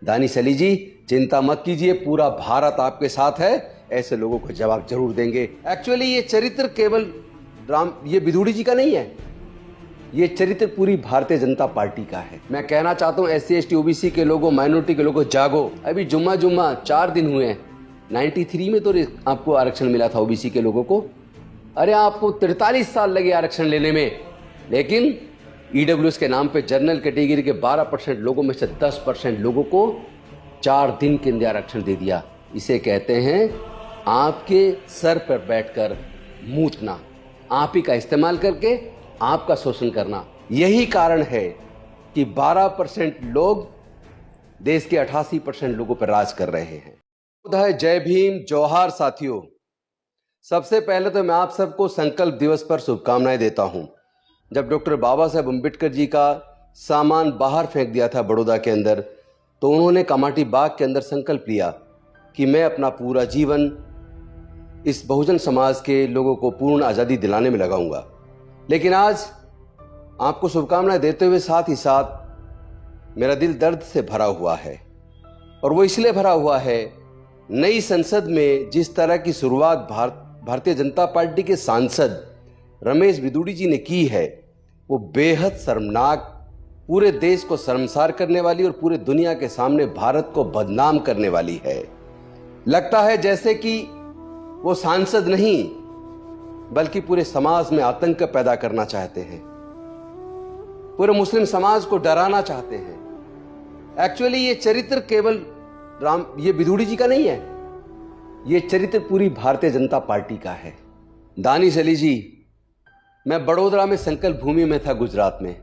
दानिश अली जी, चिंता मत कीजिए, पूरा भारत आपके साथ है। ऐसे लोगों को जवाब जरूर देंगे। एक्चुअली ये चरित्र केवल ये विदुड़ी जी का नहीं है, ये चरित्र पूरी भारतीय जनता पार्टी का है। मैं कहना चाहता हूँ SC ST OBC के लोगों, माइनॉरिटी के लोगों, जागो। अभी जुम्मा 4 दिन हुए हैं। 93 में तो आपको आरक्षण मिला था OBC के लोगों को। अरे आपको 43 साल लगे आरक्षण लेने में, लेकिन EWS के नाम पे जनरल कैटेगरी के 12% लोगों में से 10% लोगों को 4 दिन के अंदर आरक्षण दे दिया। इसे कहते हैं आपके सर पर बैठकर मूतना, आप ही का इस्तेमाल करके आपका शोषण करना। यही कारण है कि 12% लोग देश के 88% लोगों पर राज कर रहे हैं। जय भीम, जौहार साथियों। सबसे पहले तो मैं आप सबको संकल्प दिवस पर शुभकामनाएं देता हूं। जब डॉक्टर बाबा साहेब अम्बेडकर जी का सामान बाहर फेंक दिया था बड़ौदा के अंदर, तो उन्होंने कामाठी बाग के अंदर संकल्प लिया कि मैं अपना पूरा जीवन इस बहुजन समाज के लोगों को पूर्ण आज़ादी दिलाने में लगाऊंगा। लेकिन आज आपको शुभकामनाएं देते हुए साथ ही साथ मेरा दिल दर्द से भरा हुआ है, और वो इसलिए भरा हुआ है, नई संसद में जिस तरह की शुरुआत भारतीय जनता पार्टी के सांसद रमेश बिदुड़ी जी ने की है, वो बेहद शर्मनाक, पूरे देश को शर्मसार करने वाली और पूरे दुनिया के सामने भारत को बदनाम करने वाली है। लगता है जैसे कि वो सांसद नहीं बल्कि पूरे समाज में आतंक पैदा करना चाहते हैं, पूरे मुस्लिम समाज को डराना चाहते हैं। एक्चुअली ये चरित्र केवल ये बिदुड़ी जी का नहीं है, ये चरित्र पूरी भारतीय जनता पार्टी का है। दानिश अली जी, मैं बड़ोदरा में संकल्प भूमि में था, गुजरात में।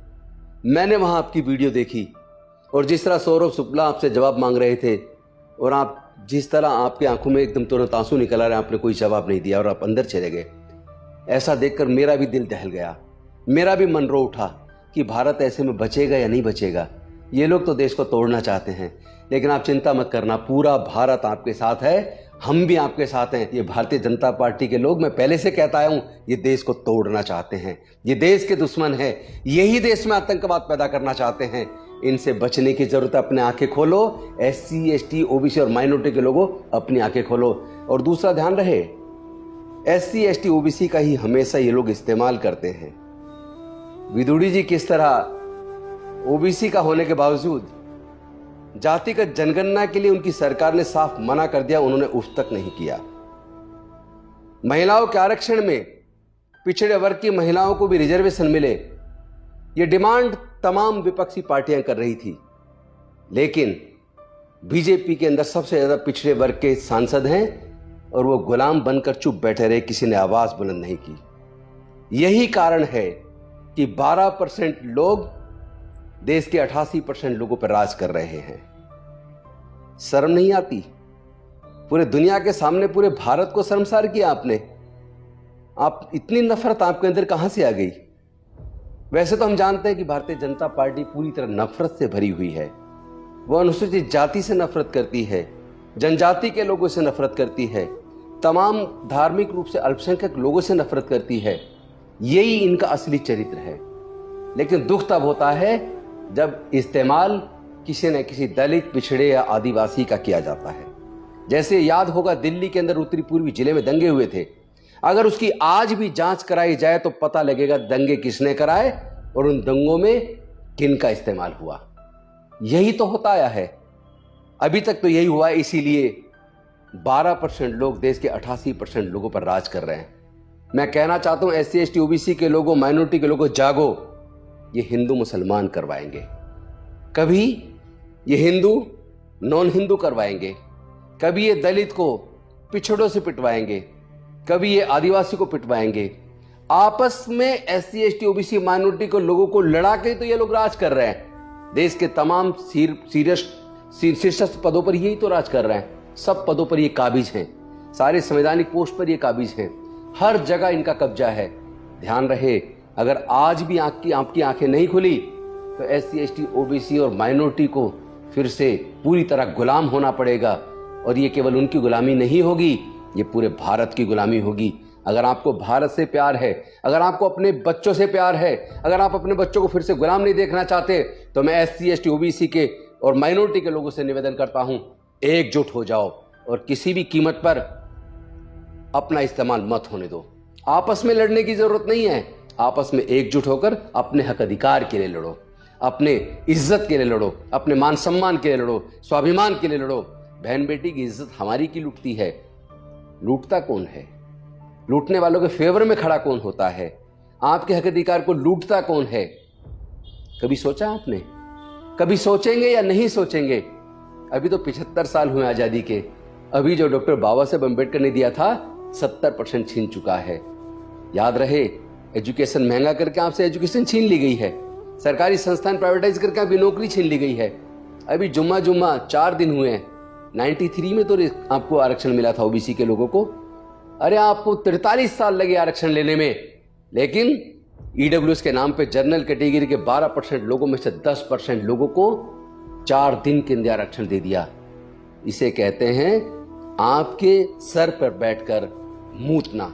मैंने वहां आपकी वीडियो देखी, और जिस तरह सौरभ शुक्ला आपसे जवाब मांग रहे थे, और आप जिस तरह आपकी आंखों में एकदम तुरंत आंसू निकल आ रहे, आपने कोई जवाब नहीं दिया और आप अंदर चले गए। ऐसा देखकर मेरा भी दिल दहल गया, मेरा भी मन रो उठा कि भारत ऐसे में बचेगा या नहीं बचेगा। ये लोग तो देश को तोड़ना चाहते हैं, लेकिन आप चिंता मत करना, पूरा भारत आपके साथ है, हम भी आपके साथ हैं। ये भारतीय जनता पार्टी के लोग, मैं पहले से कहता आया हूं, ये देश को तोड़ना चाहते हैं, ये देश के दुश्मन है, यही देश में आतंकवाद पैदा करना चाहते हैं। इनसे बचने की जरूरत है। अपने आंखें खोलो, SC ST OBC और माइनॉरिटी के लोगों, अपनी आंखें खोलो। और दूसरा ध्यान रहे, SC ST OBC का ही हमेशा ये लोग इस्तेमाल करते हैं। विदुड़ी जी किस तरह OBC का होने के बावजूद जातिगत जनगणना के लिए उनकी सरकार ने साफ मना कर दिया, उन्होंने उफ तक नहीं किया। महिलाओं के आरक्षण में पिछड़े वर्ग की महिलाओं को भी रिजर्वेशन मिले, यह डिमांड तमाम विपक्षी पार्टियां कर रही थी, लेकिन बीजेपी के अंदर सबसे ज्यादा पिछड़े वर्ग के सांसद हैं, और वो गुलाम बनकर चुप बैठे रहे, किसी ने आवाज बुलंद नहीं की। यही कारण है कि 12% लोग देश के 88% लोगों पर राज कर रहे हैं। शर्म नहीं आती? पूरे दुनिया के सामने पूरे भारत को शर्मसार किया आपने। आप इतनी नफरत आपके अंदर कहां से आ गई? वैसे तो हम जानते हैं कि भारतीय जनता पार्टी पूरी तरह नफरत से भरी हुई है। वह अनुसूचित जाति से नफरत करती है, जनजाति के लोगों से नफरत करती है, तमाम धार्मिक रूप से अल्पसंख्यक लोगों से नफरत करती है। यही इनका असली चरित्र है। लेकिन दुख तब होता है जब इस्तेमाल किसी न किसी दलित, पिछड़े या आदिवासी का किया जाता है। जैसे याद होगा, दिल्ली के अंदर उत्तरी पूर्वी जिले में दंगे हुए थे। अगर उसकी आज भी जांच कराई जाए तो पता लगेगा दंगे किसने कराए और उन दंगों में किन का इस्तेमाल हुआ। यही तो होता आया है, अभी तक तो यही हुआ है। इसीलिए 12% लोग देश के 88% लोगों पर राज कर रहे हैं। मैं कहना चाहता हूं SC ST OBC के लोगों, माइनॉरिटी के लोगों, जागो। ये हिंदू मुसलमान करवाएंगे, कभी ये हिंदू नॉन हिंदू करवाएंगे, कभी ये दलित को पिछड़ों से पिटवाएंगे, कभी ये आदिवासी को पिटवाएंगे। आपस में SC ST OBC माइनॉरिटी को लोगों को लड़ा के तो ये लोग राज कर रहे हैं। देश के तमाम शीर्षस्थ पदों पर यही तो राज कर रहे हैं। सब पदों पर ये काबिज हैं, सारे संवैधानिक पोस्ट पर ये काबिज हैं, हर जगह इनका कब्जा है। ध्यान रहे, अगर आज भी आपकी आंखें नहीं खुली तो SC ST OBC और माइनॉरिटी को फिर से पूरी तरह गुलाम होना पड़ेगा। और ये केवल उनकी गुलामी नहीं होगी, ये पूरे भारत की गुलामी होगी। अगर आपको भारत से प्यार है, अगर आपको अपने बच्चों से प्यार है, अगर आप अपने बच्चों को फिर से गुलाम नहीं देखना चाहते, तो मैं SC ST OBC के और माइनॉरिटी के लोगों से निवेदन करता हूं, एकजुट हो जाओ और किसी भी कीमत पर अपना इस्तेमाल मत होने दो। आपस में लड़ने की जरूरत नहीं है, आपस में एकजुट होकर अपने हक अधिकार के लिए लड़ो, अपने इज्जत के लिए लड़ो, अपने मान सम्मान के लिए लड़ो, स्वाभिमान के लिए लड़ो। बहन बेटी की इज्जत हमारी की लुटती है, लूटता कौन है? लूटने वालों के फेवर में खड़ा कौन होता है? आपके हक अधिकार को लूटता कौन है? कभी सोचा आपने? कभी सोचेंगे या नहीं सोचेंगे? अभी तो 75 साल हुए आजादी के, अभी जो डॉक्टर बाबा साहेब अम्बेडकर ने दिया था 70% छीन चुका है। याद रहे, एजुकेशन महंगा करके आपसे एजुकेशन छीन ली गई है, सरकारी संस्थान प्राइवेटाइज करके आपकी नौकरी छीन ली गई है। अभी जुम्मा 4 दिन हुए हैं, 93 में तो आपको आरक्षण मिला था ओबीसी के लोगों को। अरे आपको 43 साल लगे आरक्षण लेने में, लेकिन ईडब्ल्यूएस के नाम पे जनरल कैटेगरी के 12% लोगों में से 10% लोगों को 4 दिन के अंदर आरक्षण दे दिया। इसे कहते हैं आपके सर पर बैठकर मूतना,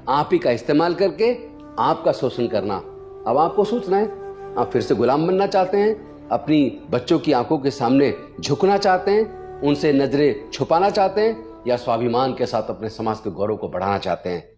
आप ही का इस्तेमाल करके आपका शोषण करना। अब आपको सोचना है, आप फिर से गुलाम बनना चाहते हैं, अपनी बच्चों की आंखों के सामने झुकना चाहते हैं, उनसे नजरें छुपाना चाहते हैं, या स्वाभिमान के साथ अपने समाज के गौरव को बढ़ाना चाहते हैं?